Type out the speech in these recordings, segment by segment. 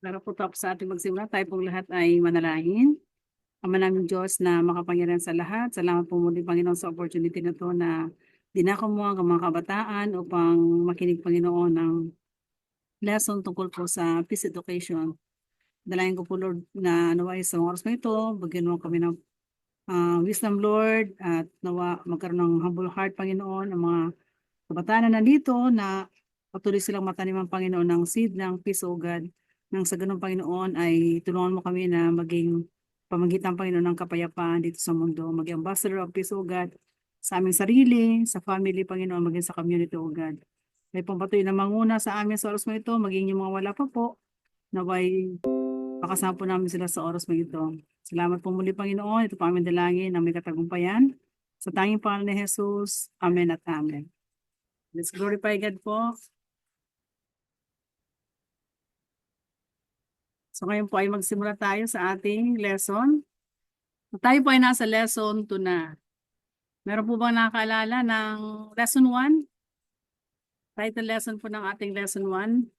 Para po tapos sa ating magsimula, tayo pong lahat ay manalangin. Ama naming Diyos na makapangyarihan sa lahat, salamat po muli Panginoon sa opportunity na to na dinako mo ang mga kabataan upang makinig Panginoon ng lesson tungkol po sa peace education. Dalayan ko po Lord na naway sa oras na ito, bigyan mo kami ng wisdom Lord at nawa magkaroon ng humble heart Panginoon ang mga kabataan na nandito na patuloy silang matanim ang Panginoon ng seed ng peace o God. Nang sa ganun Panginoon ay tulungan mo kami na maging pamagitan Panginoon ng kapayapaan dito sa mundo. Maging ambassador of peace o God sa aming sarili, sa family Panginoon, maging sa community o God. May pagpatuloy na manguna sa amin sa oras mo ito, maging yung mga wala pa po, naway pakasama po namin sila sa oras mo ito. Salamat po muli Panginoon, ito po aming dalangin na may katagumpayan. Sa tanging pangalan ni Jesus, Amen at Amen. Let's glorify God po. So ngayon po ay magsimula tayo sa ating lesson. So, tayo po ay nasa lesson 2 na. Meron po bang nakakaalala ng lesson 1? Title lesson po ng ating lesson 1.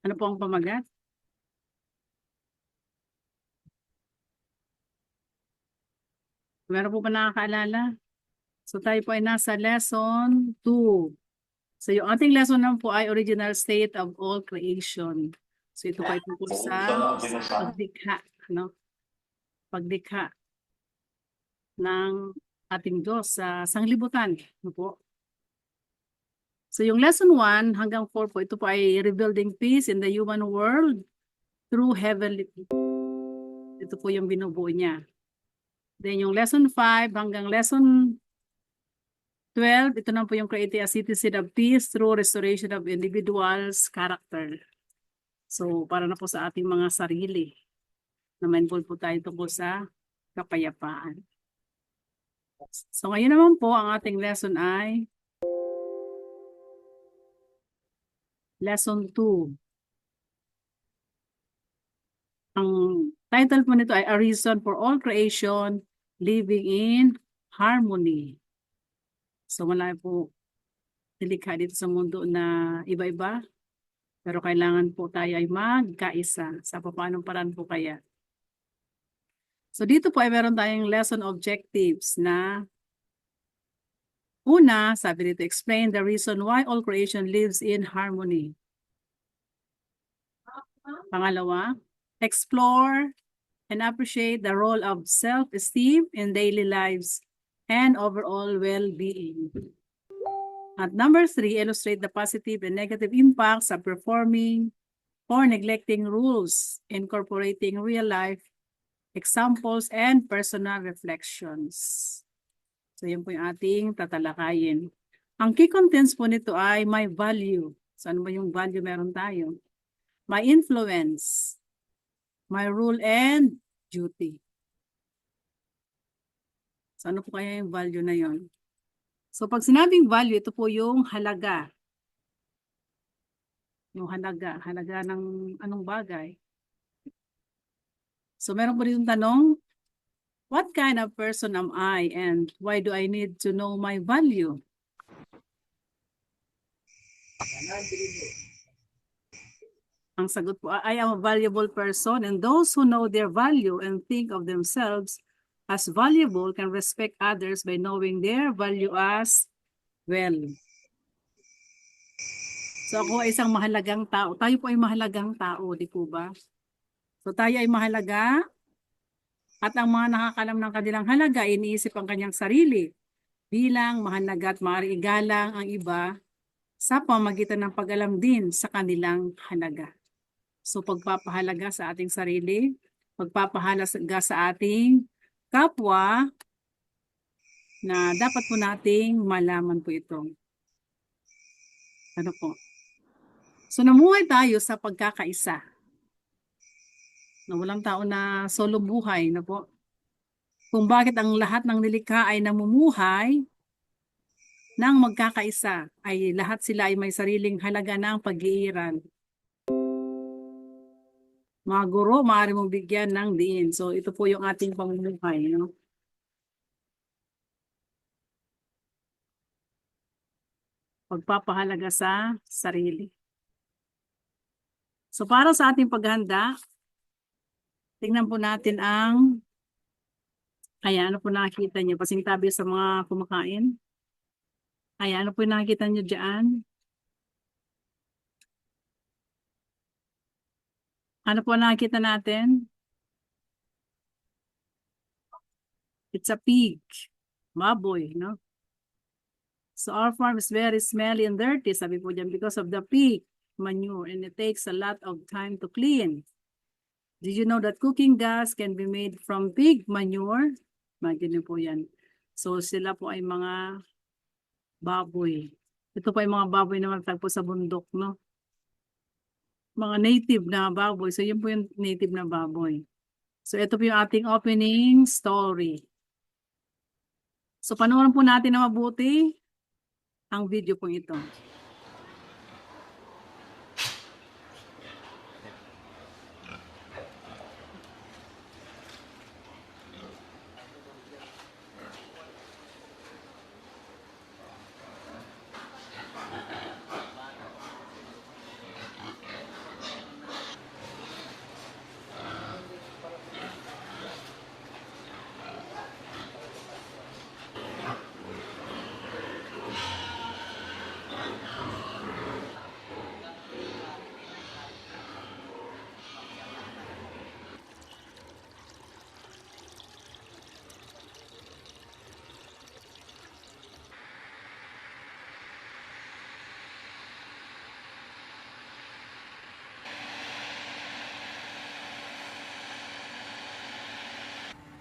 Ano po ang pamagat? Meron po ba nakakaalala? So tayo po ay nasa lesson 2. So yung ating lesson naman po ay original state of all creation. So ito po ay tungkol sa pagdikha, no? Pagdikha ng ating Diyos sa sanglibutan. Ano po? So yung lesson 1 hanggang 4 po, ito po ay rebuilding peace in the human world through heavenly peace. Ito po yung binubuo niya. Then yung lesson 5 hanggang lesson 12, ito na po yung creating a citizen of peace through restoration of individuals' character. So para na po sa ating mga sarili na mindful po tayo tungkol sa kapayapaan. So ngayon naman po ang ating lesson ay lesson 2. Ang title po nito ay A Reason for All Creation Living in Harmony. So wala po nilikha dito sa mundo na iba-iba, pero kailangan po tayo ay magkaisa. Sa paanong paraan po kaya? So dito po ay meron tayong lesson objectives na una, sabi dito, explain the reason why all creation lives in harmony. Pangalawa, explore and appreciate the role of self-esteem in daily lives and overall well-being. At number 3, illustrate the positive and negative impacts of performing or neglecting rules, incorporating real-life examples and personal reflections. So yun po yung ating tatalakayin. Ang key contents po nito ay my value. So ano ba yung value meron tayo? My influence, my rule and duty. So ano po kaya yung value na yon? So pag sinabing value, ito po yung halaga. Yung halaga ng anong bagay. So meron po rin tanong, what kind of person am I and why do I need to know my value? Ang sagot po, I am a valuable person and those who know their value and think of themselves as valuable can respect others by knowing their value as well. So ako ay isang mahalagang tao. Tayo po ay mahalagang tao, di po ba? So tayo ay mahalaga at ang mga nakakalam ng kanilang halaga, iniisip ang kanyang sarili bilang mahalaga at maaari igalang ang iba sa pamagitan ng pag-alam din sa kanilang halaga. So pagpapahalaga sa ating sarili, pagpapahalaga sa ating kapwa na dapat po nating malaman po ito. Ano po? So namuhay tayo sa pagkakaisa. Na walang tao na solo buhay na po. Kung bakit ang lahat ng nilikha ay namumuhay ng magkakaisa, ay lahat sila ay may sariling halaga ng pag-iiral. Mga guro, maaari mong bigyan ng diin. So ito po yung ating pamumuhay. No? Pagpapahalaga sa sarili. So para sa ating paghanda, tingnan po natin ayan, ano po nakikita niyo? Pasingtabi sa mga kumakain. Ayan, ano po yung nakikita niyo dyan? Ano po nakikita natin? It's a pig. Baboy, no? So our farm is very smelly and dirty, sabi po dyan, because of the pig manure, and it takes a lot of time to clean. Did you know that cooking gas can be made from pig manure? Imagine niyo po yan. So sila po ay mga baboy. Ito po ay mga baboy na magtagpo sa bundok, no? Mga native na baboy. So yun po yung native na baboy. So ito po yung ating opening story. So panoorin po natin na mabuti ang video po ito.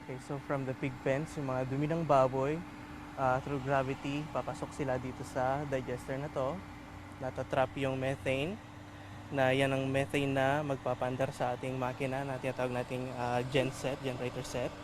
Okay, so from the pig pens, yung mga dumi ng baboy, through gravity, papasok sila dito sa digester na to. Natatrap yung methane, na yan ang methane na magpapandar sa ating makina na tinatawag nating genset, generator set.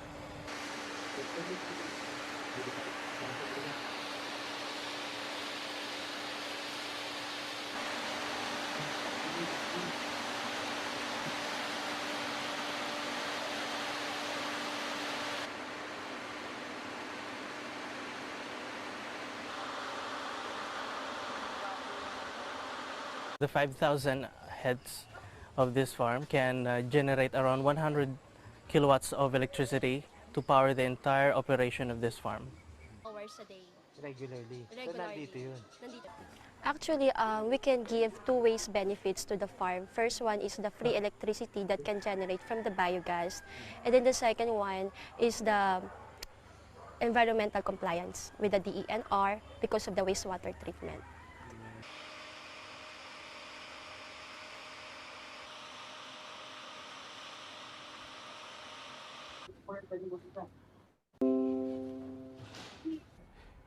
The 5,000 heads of this farm can generate around 100 kilowatts of electricity to power the entire operation of this farm. Hours a day. Regularly. So nandito yun. Nandito. Actually, we can give two ways benefits to the farm. First one is the free electricity that can generate from the biogas. And then the second one is the environmental compliance with the DENR because of the wastewater treatment.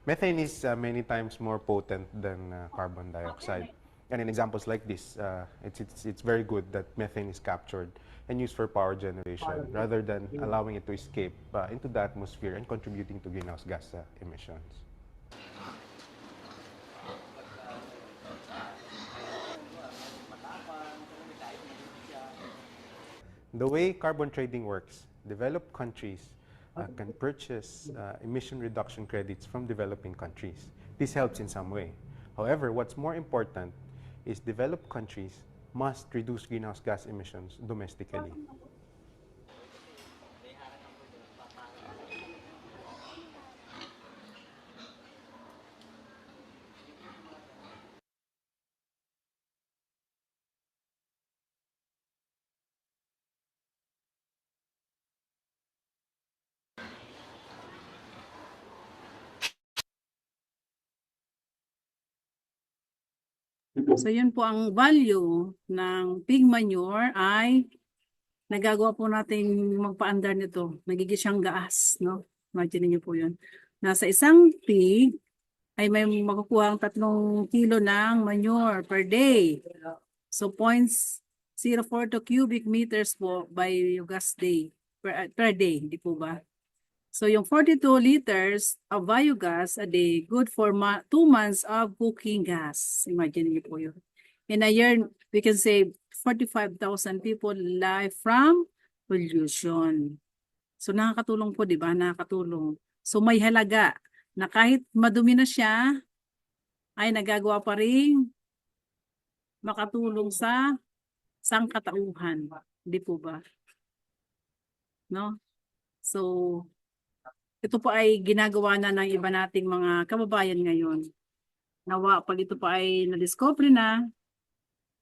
Methane is many times more potent than carbon dioxide. And in examples like this, it's very good that methane is captured and used for power generation rather than allowing it to escape into the atmosphere and contributing to greenhouse gas emissions. The way carbon trading works, developed countries can purchase emission reduction credits from developing countries. This helps in some way. However, what's more important is developed countries must reduce greenhouse gas emissions domestically. So yun po ang value ng pig manure ay nagagawa po natin magpaandar nito. Nagiging siyang gaas, no? Imagine niyo po yun. Nasa isang pig ay may makukuha ang 3 kilo ng manure per day. So 0.042 cubic meters po by gas day per day, di po ba? So yung 42 liters of biogas a day, good for 2 months of cooking gas. Imagine niyo po yun. In a year, we can save 45,000 people life from pollution. So nakakatulong po, di ba? Nakakatulong. So may halaga na kahit madumi na siya, ay nagagawa pa rin makatulong sa sangkatauhan. Hindi po ba? No? So, ito po ay ginagawa na ng iba nating mga kababayan ngayon. Nawa, pag ito pa ay na-discover na,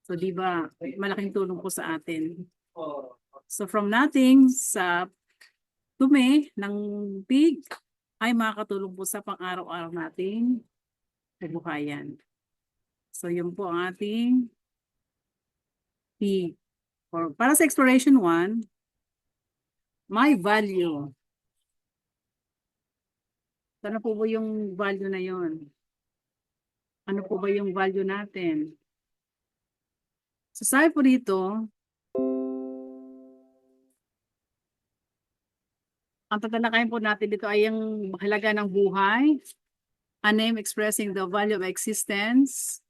so di ba, malaking tulong po sa atin. So from nothing sa dumi ng pig ay makakatulong po sa pang-araw-araw nating kabuhayan. So yun po ang ating pig. Para sa exploration 1, my value. Ano po ba yung value na yon? Ano po ba yung value natin? So sabi po dito, ang tatalakayin po natin dito ay ang halaga ng buhay, a name expressing the value of existence,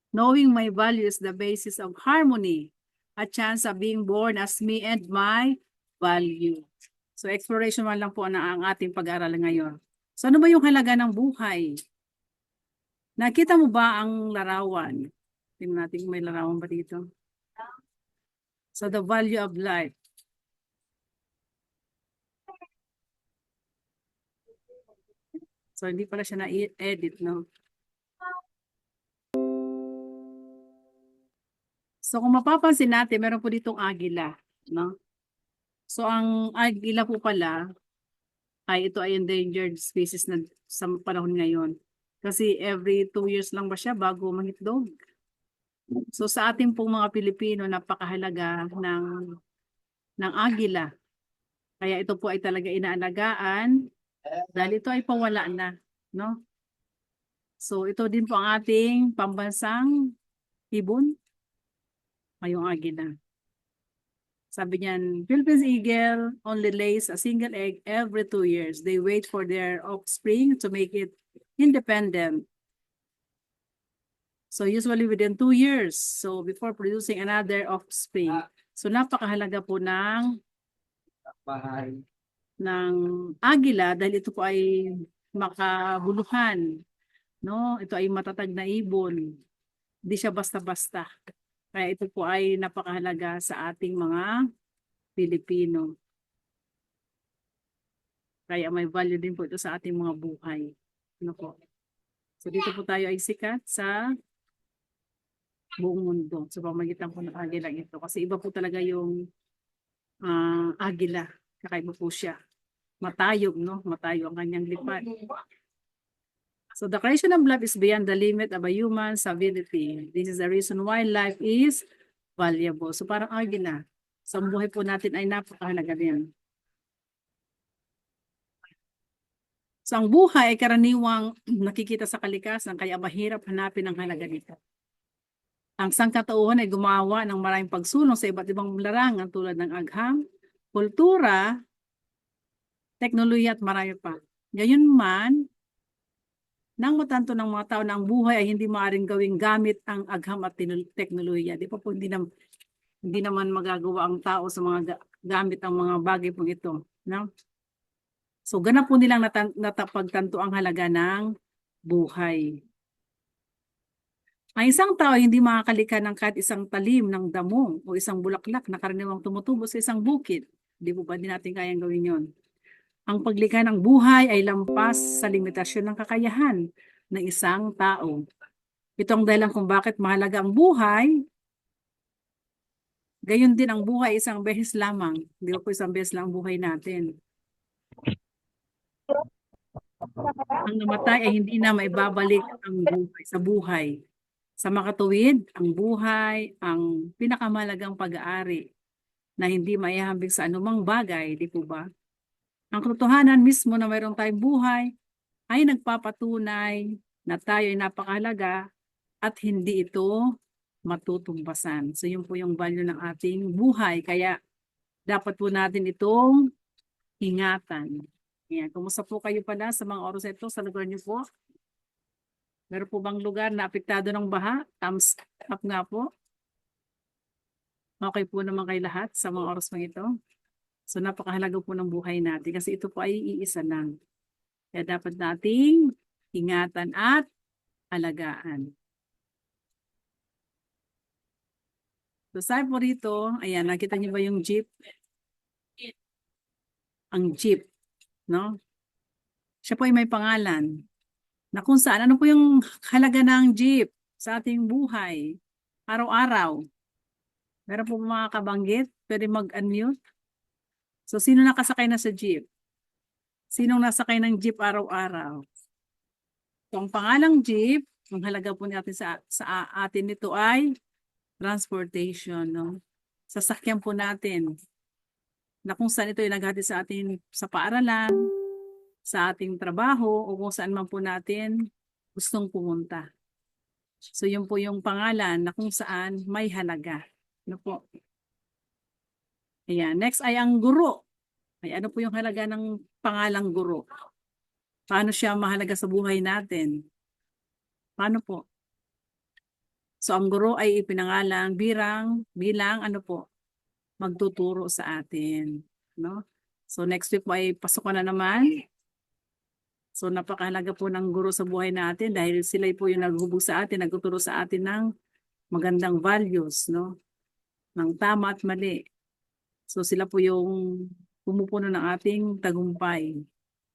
knowing my value is the basis of harmony, a chance of being born as me and my value. So exploration 1 lang po na ang ating pag-aaralan ngayon. So ano ba yung halaga ng buhay? Nakita mo ba ang larawan? Tingnan natin kung may larawan ba dito. So the value of life. So hindi pala siya na-edit, no? So kung mapapansin natin, meron po ditong agila, no? So ang agila po pala ay ito ay endangered species na sa panahon ngayon. Kasi every 2 years lang ba siya bago mangitlog. So sa ating pong mga Pilipino, napakahalaga ng agila. Kaya ito po ay talaga inaalagaan dahil ito ay pawala na, no? So ito din po ang ating pambansang ibon, ay yung agila. Sabi niyan, Philippine eagle only lays a single egg every 2 years. They wait for their offspring to make it independent. So usually within 2 years. So before producing another offspring. So napakahalaga po ng agila dahil ito po ay makabuluhan. No? Ito ay matatag na ibon. Hindi siya basta-basta. Kaya ito po ay napakahalaga sa ating mga Pilipino. Kaya may value din po ito sa ating mga buhay. Ano po? So dito po tayo ay sikat sa buong mundo. So pamagitan po ng agila ito. Kasi iba po talaga yung agila. Kakaiba po siya. Matayog, no? Matayog ang kanyang lipat. So the creation of life is beyond the limit of a human's ability. This is the reason why life is valuable. So parang agila. Sa buhay po natin ay napakahalaga din. So ang buhay ay karaniwang nakikita sa kalikasan kaya mahirap hanapin ang halaga nito. Ang sangkatauhan ay gumawa ng maraming pagsulong sa iba't ibang larangan tulad ng agham, kultura, teknolohiya at marami pa. Gayunman, nang matanto ng mga tao na ang buhay ay hindi maaaring gawing gamit ang agham at teknolohiya. Di pa po hindi naman magagawa ang tao sa mga gamit ang mga bagay po ito. No? So ganap po nilang natapagtanto ang halaga ng buhay. Ang isang tao hindi makakalika ng kahit isang talim ng damo o isang bulaklak na karaniwang tumutubo sa isang bukid. Di po ba din natin kayang gawin yon? Ang paglikha ng buhay ay lampas sa limitasyon ng kakayahan ng isang tao. Ito ang dahilan kung bakit mahalaga ang buhay. Gayon din ang buhay isang beses lamang. Di ba po isang beses lang ang buhay natin. Ang namatay ay hindi na maibabalik ang buhay sa buhay. Sa makatuwid, ang buhay, ang pinakamahalagang pag-aari na hindi maihambing sa anumang bagay, di po ba? Ang katotohanan mismo na mayroong tayong buhay ay nagpapatunay na tayo ay napakahalaga at hindi ito matutumbasan. So yun po yung value ng ating buhay. Kaya dapat po natin itong ingatan. Yan. Kumusta po kayo pala sa mga oras ito sa lugar niyo po? Meron po bang lugar na apektado ng baha? Thumbs up nga po. Okay po naman kay lahat sa mga oras pang ito. So napakahalaga po ng buhay natin kasi ito po ay iisa lang. Kaya dapat nating ingatan at alagaan. So sabi po rito, ayan, nakita niyo ba yung jeep? Ang jeep, no? Siya po ay may pangalan na kung saan, ano po yung halaga ng jeep sa ating buhay, araw-araw. Meron po mga kabanggit, pwede mag-unmute. So sino nakasakay na sa jeep? Sinong nasakay ng jeep araw-araw? So ang pangalang jeep, ang halaga po natin sa atin nito ay transportation, no? Sasakyan po natin na kung saan ito ay naghatid sa atin sa paaralan, sa ating trabaho, o kung saan man po natin gustong pumunta. So yun po yung pangalan na kung saan may halaga. Ano po? Ayan. Next ay ang guro. Ay ano po yung halaga ng pangalang guro? Paano siya mahalaga sa buhay natin? Paano po? So ang guro ay ipinangalang bilang ano po? Magtuturo sa atin, no? So next week po ay pasukan na naman. So napakahalaga po ng guro sa buhay natin dahil sila po yung naghubog sa atin, nagtuturo sa atin ng magandang values, no? Ng tama at mali. So sila po yung pumupuno ng ating tagumpay.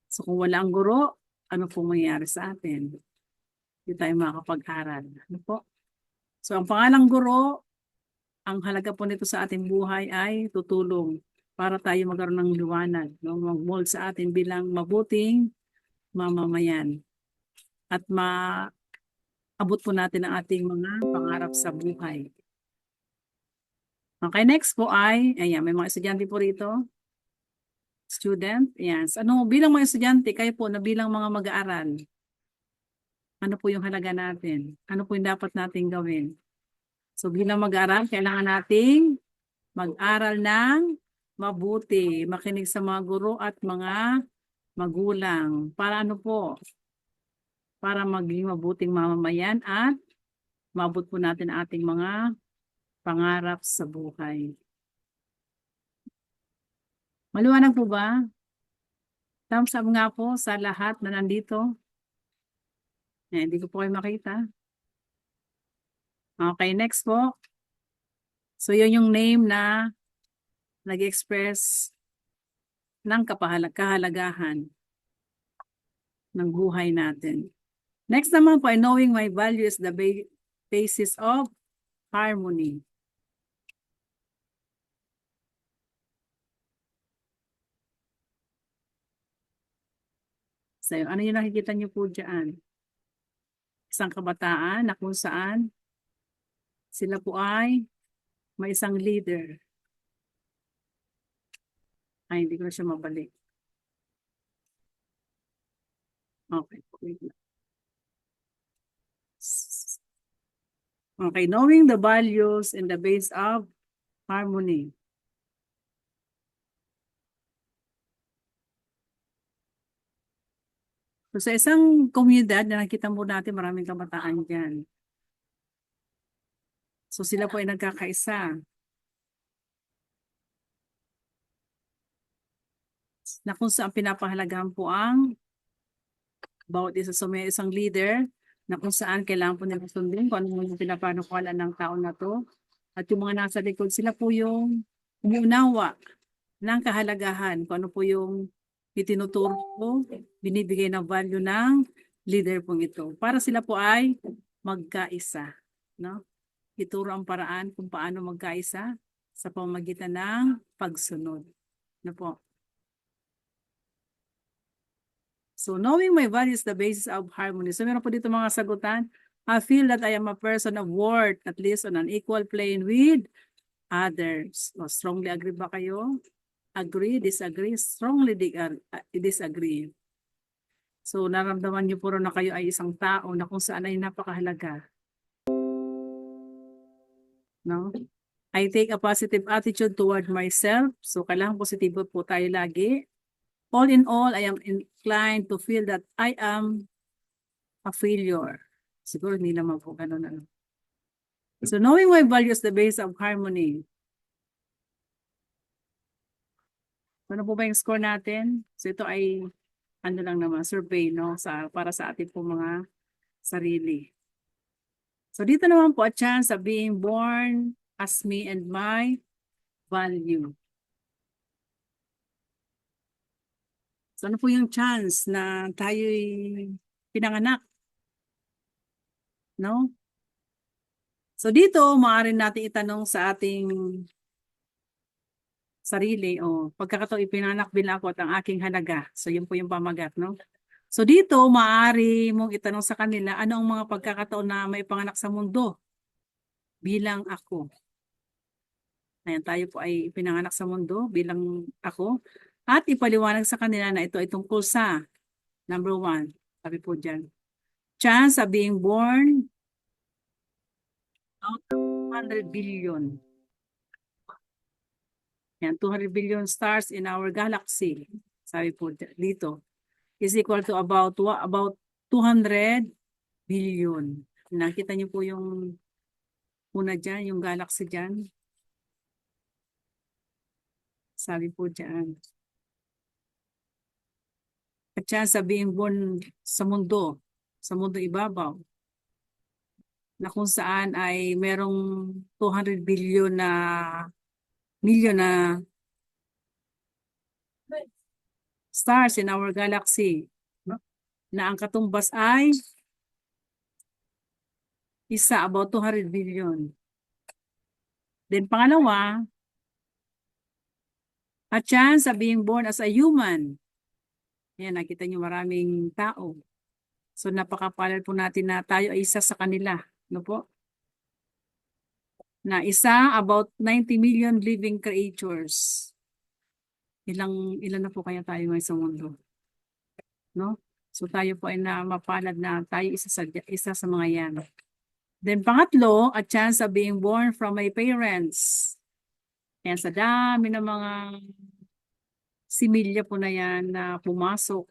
So kung wala ang guro, ano po mangyayari sa atin? Hindi tayo makakapag-aral. Ano po? So ang pangalang guro, ang halaga po nito sa ating buhay ay tutulong para tayo magkaroon ng liwanag, no? Mag-mold sa atin bilang mabuting mamamayan at maabot po natin ang ating mga pangarap sa buhay. Okay, next po ay, ayan, may mga estudyante po rito. Student, ayan. Ano, bilang mga estudyante, kayo po na bilang mga mag-aaral, ano po yung halaga natin? Ano po yung dapat natin gawin? So bilang mag-aaral, kailangan nating mag-aral ng mabuti, makinig sa mga guro at mga magulang. Para ano po? Para maging mabuting mamamayan at maabot po natin ang ating mga pangarap sa buhay. Maliwanag po ba? Thumbs up nga po sa lahat na nandito. Hindi ko po kayo makita. Okay, next po. So, yun yung name na nag-express ng kahalagahan ng buhay natin. Next naman po ay knowing my value is the basis of harmony. So, ano yung nakikita niyo po dyan? Isang kabataan na kung saan sila po ay may isang leader. Ay, hindi ko na siya mabalik. Okay. Okay, knowing the values and the base of harmony. So sa isang komunidad na nakita mo natin maraming kabataan dyan. So sila po ay nagkakaisa. Na kung saan pinapahalagahan po ang bawat isa. So may isang leader na kung saan kailangan po nila sundin kung ano yung pinapanukulan ng tao na to. At yung mga nasa likod, sila po yung umuunawa ng kahalagahan kung ano po yung itinuturo po, binibigay ng value ng leader pong ito. Para sila po ay magkaisa. No? Ituro ang paraan kung paano magkaisa sa pamamagitan ng pagsunod. No po? So, knowing my value is the basis of harmony. So, meron po dito mga sagutan. I feel that I am a person of worth, at least on an equal plane with others. So, strongly agree ba kayo? Agree, disagree, strongly disagree. So, naramdaman niyo po rin na kayo ay isang tao na kung saan ay napakahalaga. No? I take a positive attitude toward myself. So, kailangan positibo po tayo lagi. All in all, I am inclined to feel that I am a failure. Siguro hindi naman po ganun. Ano. So, knowing my value is the base of harmony. Ano po ba yung score natin? So, ito ay ano lang naman, survey, no? Para sa ating po mga sarili. So, dito naman po a chance of being born as me and my value. So ano po yung chance na tayo'y pinanganak? No? So dito, maaari natin itanong sa ating sarili, pagkakataon ipinanganak din ako at ang aking halaga. So yun po yung pamagat, no? So dito, maaari mong itanong sa kanila, ano ang mga pagkakataon na may panganak sa mundo bilang ako? Ayan, tayo po ay ipinanganak sa mundo bilang ako. At ipaliwanag sa kanila na ito ay tungkol sa, number 1, sabi po dyan, chance of being born out of 200 billion. Yan, 200 billion stars in our galaxy, sabi po dito, is equal to about 200 billion. Nakita niyo po yung una dyan, yung galaxy dyan. Sabi po dyan. At chance of being born sa mundo ibabaw, na kung saan ay merong 200 billion na million na stars in our galaxy, no? Na ang katumbas ay about 200 billion. Then pangalawa, a chance of being born as a human. Yan, nakita niyo maraming tao. So napakapalad po natin na tayo ay isa sa kanila. No po? Na isa about 90 million living creatures. Ilan na po kaya tayo ngayon sa mundo? No? So tayo po ay mapalad na tayo isa sa mga yan. Then pangatlo, a chance of being born from my parents. Yan, sa dami ng mga similya po na yan na pumasok.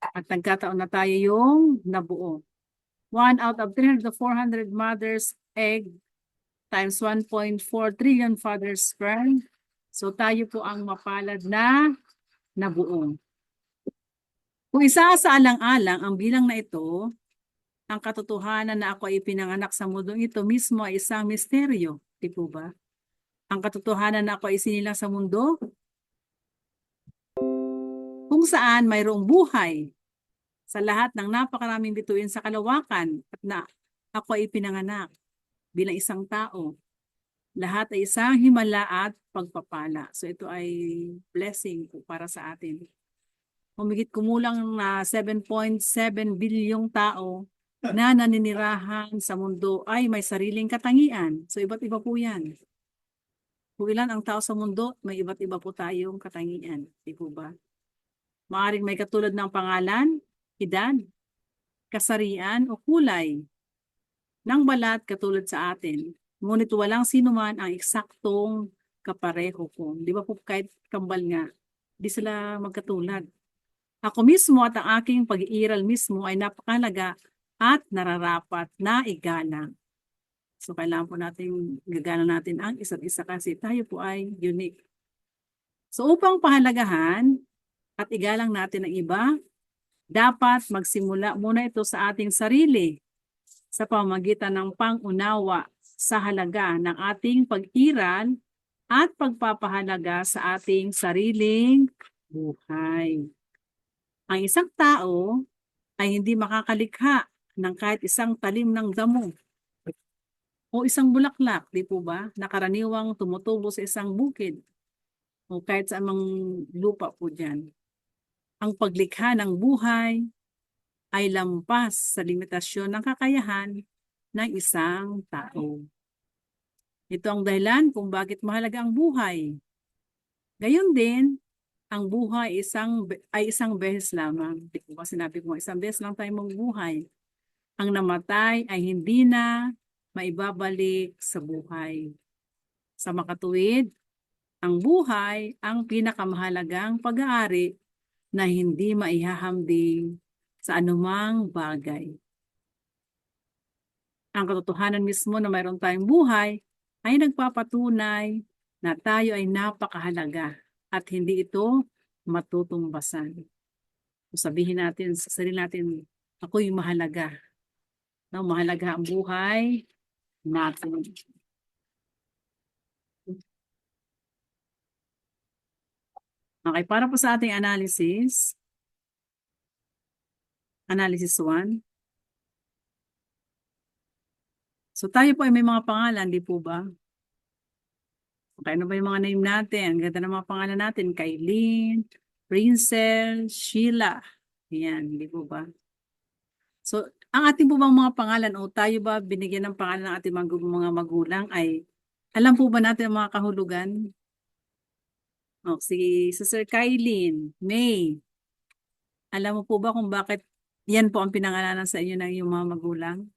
At nagkataon na tayo yung nabuo. 1 out of 300 to 400 mother's egg times 1.4 trillion father's sperm. So tayo po ang mapalad na nabuo. Kung isa sa alang-alang ang bilang na ito, ang katotohanan na ako ay pinanganak sa mundong ito mismo ay isang misteryo. Di po ba? Ang katotohanan na ako ay sinilang sa mundo kung saan mayroong buhay sa lahat ng napakaraming bituin sa kalawakan at na ako ay pinanganak bilang isang tao. Lahat ay isang himala at pagpapala. So ito ay blessing po para sa atin. Humigit kumulang na 7.7 bilyong tao na naninirahan sa mundo ay may sariling katangian. So iba't iba po yan. Kung ilan ang tao sa mundo, may iba't iba po tayong katangian. Di po ba? Maaring may katulad ng pangalan, edad, kasarian o kulay ng balat katulad sa atin. Ngunit walang sino man ang eksaktong kapareho ko. Di ba po kahit kambal nga, di sila magkatulad. Ako mismo at ang aking pag-iiral mismo ay napakalaga at nararapat na igalang. So kailangan po natin gagalang natin ang isa't isa kasi tayo po ay unique. So upang pahalagahan at igalang natin ang iba, dapat magsimula muna ito sa ating sarili sa pamamagitan ng pangunawa sa halaga ng ating pag-iral at pagpapahalaga sa ating sariling buhay. Ang isang tao ay hindi makakalikha ng kahit isang talim ng damo o isang bulaklak, di po ba, na karaniwang tumutubo sa isang bukid o kahit sa amang lupa po dyan. Ang paglikha ng buhay ay lampas sa limitasyon ng kakayahan ng isang tao. Ito ang dahilan kung bakit mahalaga ang buhay. Gayon din, ang buhay ay isang beses lamang. Di ko ba sinabi ko, isang beses lang tayo mabubuhay. Ang namatay ay hindi na maibabalik sa buhay. Sa makatuwid, ang buhay ang pinakamahalagang pag-aari na hindi maihahambing sa anumang bagay. Ang katotohanan mismo na mayroon tayong buhay ay nagpapatunay na tayo ay napakahalaga at hindi ito matutumbasan. Sabihin natin sa sarili natin, ako'y mahalaga. No, mahalaga ang buhay natin. Okay, para po sa ating analysis, analysis 1. So tayo po ay may mga pangalan, di po ba? Okay, ano ba yung mga name natin? Ang ganda ng mga pangalan natin. Kailin, Princess, Sheila. Yan, di po ba? So, ang ating po bang mga pangalan o tayo ba binigyan ng pangalan ng ating mga magulang ay alam po ba natin ang mga kahulugan? O, si Sir Kailin, May, alam mo po ba kung bakit yan po ang pinangalanan sa inyo ng iyong mga magulang?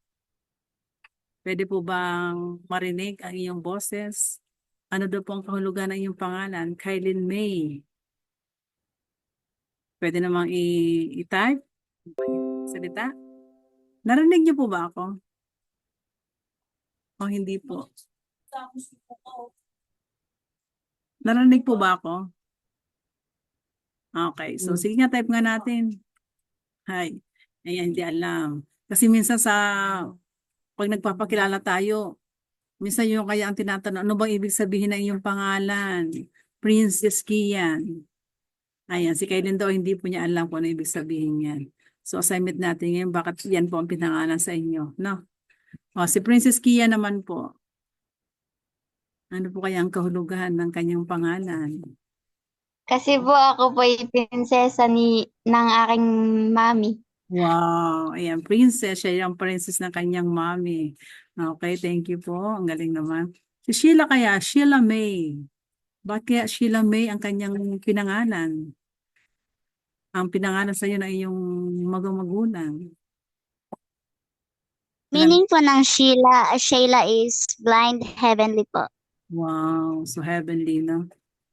Pwede po bang marinig ang iyong boses? Ano daw po ang kahulugan ng iyong pangalan? Kailin May. Pwede namang i-type? Salita? Narinig niyo po ba ako? O hindi po? Narinig po ba ako? Okay, so sige nga, type nga natin. Hi. Ayan, hindi alam. Kasi minsan pag nagpapakilala tayo, minsan yung kaya ang tinatanong, ano bang ibig sabihin ng iyong pangalan? Princess Kian. Ayan, si Kailin daw hindi po niya alam kung ano ibig sabihin yan. So assignment natin ngayon, bakit yan po ang pinangalan sa inyo, no? O, si Princess Kian naman po. Ano po kaya ang kahulugan ng kanyang pangalan? Kasi po ako po yung prinsesa ng aking mami. Wow, ayan, princess. Siya yung princess ng kanyang mommy. Okay, thank you po. Ang galing naman. Si Sheila kaya, Sheila May. Bakit kaya Sheila May ang kanyang pinangalan? Ang pinangalan sa iyo ng iyong magulang. Meaning po ng Sheila is blind heavenly po. Wow, so heavenly, no?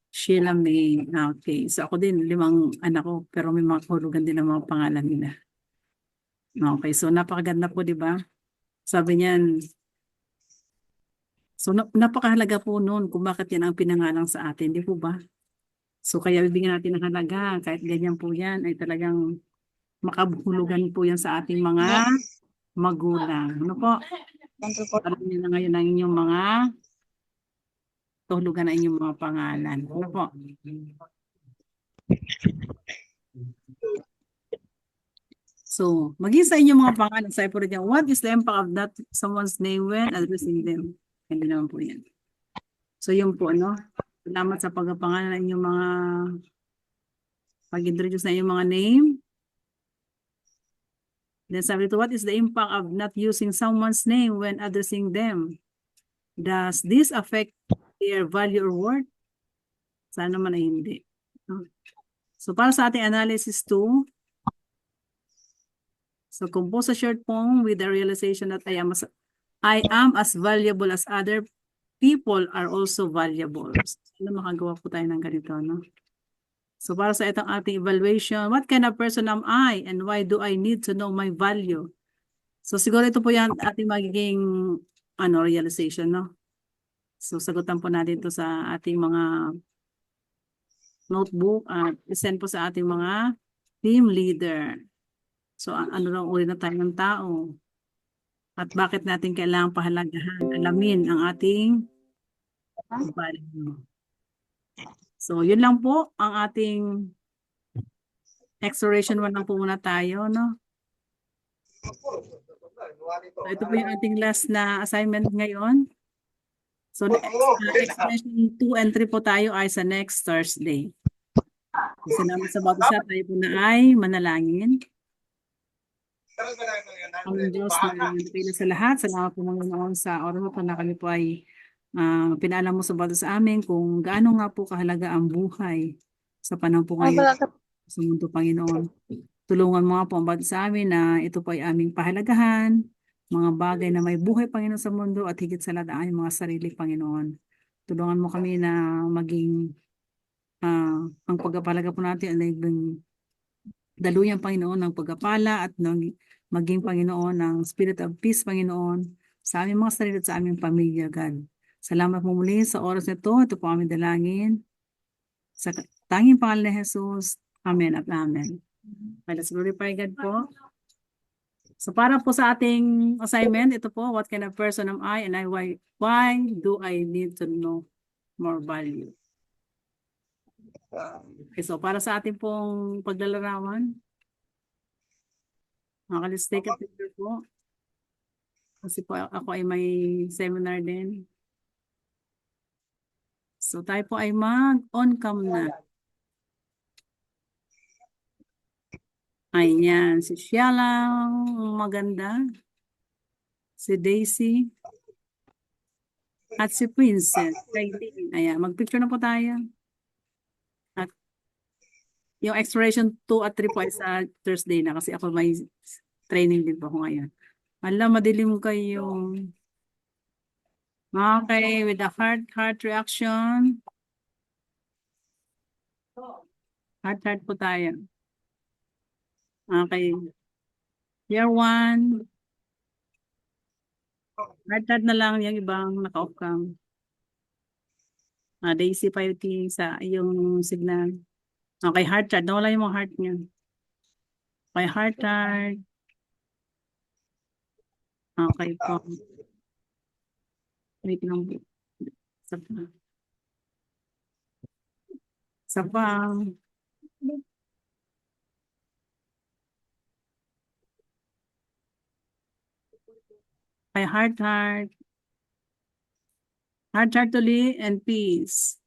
Sheila May. Okay, so ako din, 5 anak ko, pero may mga kahulugan din ang mga pangalan nila. Okay, so napakaganda po, di ba? Sabi niyan, so napakahalaga po noon kung bakit yan ang pinangalan sa atin, di po ba? So kaya bibigyan natin ng halaga, kahit ganyan po yan, ay talagang makabulugan po yan sa ating mga magulang. Ano po? Alam niyo na ngayon ang inyong mga kahulugan na inyong mga pangalan. Ano po? So, maging sa inyong mga pangalan, sa po rin yan, what is the impact of that someone's name when addressing them? Hindi naman po yan. So, yun po, ano? Salamat sa pagpapangalan ng inyong mga pag-introduce na inyong mga name. Then sabi ito, what is the impact of not using someone's name when addressing them? Does this affect their value or worth? Sana naman ay hindi. So, para sa ating analysis 2, so compose a short poem with the realization that I am as valuable as other people are also valuable. So, makagawa po tayo ng ganito, no? So, para sa itong ating evaluation, what kind of person am I and why do I need to know my value? So, siguro ito po yung ating magiging realization, no? So, sagutan po natin ito sa ating mga notebook at isend po sa ating mga team leader. So, ano lang uri na tayo ng tao? At bakit natin kailangang pahalagahan, alamin ang ating value. So, yun lang po ang ating exploration 1 lang po muna tayo, no? So, ito po yung ating last na assignment ngayon. So, exploration 2 and 3 po tayo ay sa next Thursday. So, salamat sa bawat isa. Tayo po na ay manalangin. Ang Diyos na napila sa lahat. Salamat po Panginoon sa oras po na kami po ay pinaalam mo sa bawat sa amin kung gaano nga po kahalaga ang buhay sa panahon po ngayon sa mundo, Panginoon. Tulungan mo nga po ang bawat sa amin na ito po ay aming pahalagahan, mga bagay na may buhay, Panginoon, sa mundo at higit sa lahat ang aming mga sarili, Panginoon. Tulungan mo kami na maging ang pagpapalaga po natin ay daluyan, Panginoon, ng pagpapala at maging, Panginoon, ng spirit of peace, Panginoon, sa aming mga sarili at sa aming pamilya, God. Salamat mo muli sa oras nito. Ito po aming dalangin. Sa tanging pangalan ni Jesus. Amen at amen. Let's glorify God po. So para po sa ating assignment, ito po, what kind of person am I and why do I need to know more value? Okay, so para sa ating pong paglalarawan, let's take a picture po. Kasi po ako ay may seminar din. So tayo po ay mag-on cam na. Ayan, si Shiala, maganda. Si Daisy. At si Princess. Ayan, mag-picture na po tayo. At yung expiration 2 at 3 po ay sa Thursday na kasi ako may training din po ako ngayon. Alam, madilim kayo. Okay, with the heart reaction. Heart po tayo. Okay. Year 1. Heart na lang yung ibang naka-off cam. Daisy fighting sa yung signal. Okay, heart. Nawala yung mga heart niya. Okay, heart. Okay po. Wait lang. Isa pa. Isa pa. Okay, heart. Heart ulit and peace.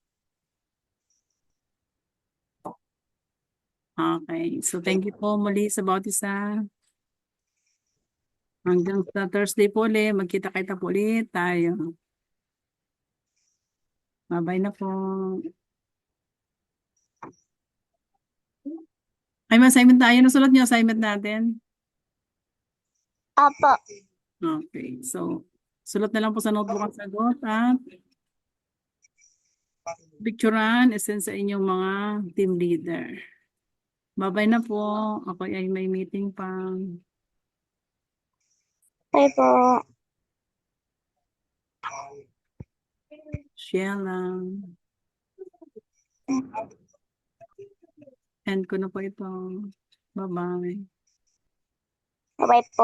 Okay, so thank you po muli sa bawat isa. Hanggang sa Thursday po ulit, magkita-kita po ulit tayo. Bye-bye na po. Ay, may assignment tayo. Nasulat niyo assignment natin? Opo. Okay, so sulat na lang po sa notebook ang sagot at picturean, isend sa inyong mga team leader. Bye-bye na po. Ako ay may meeting pa. Bye po. Share lang. End ko na po ito. Bye-bye. Bye po.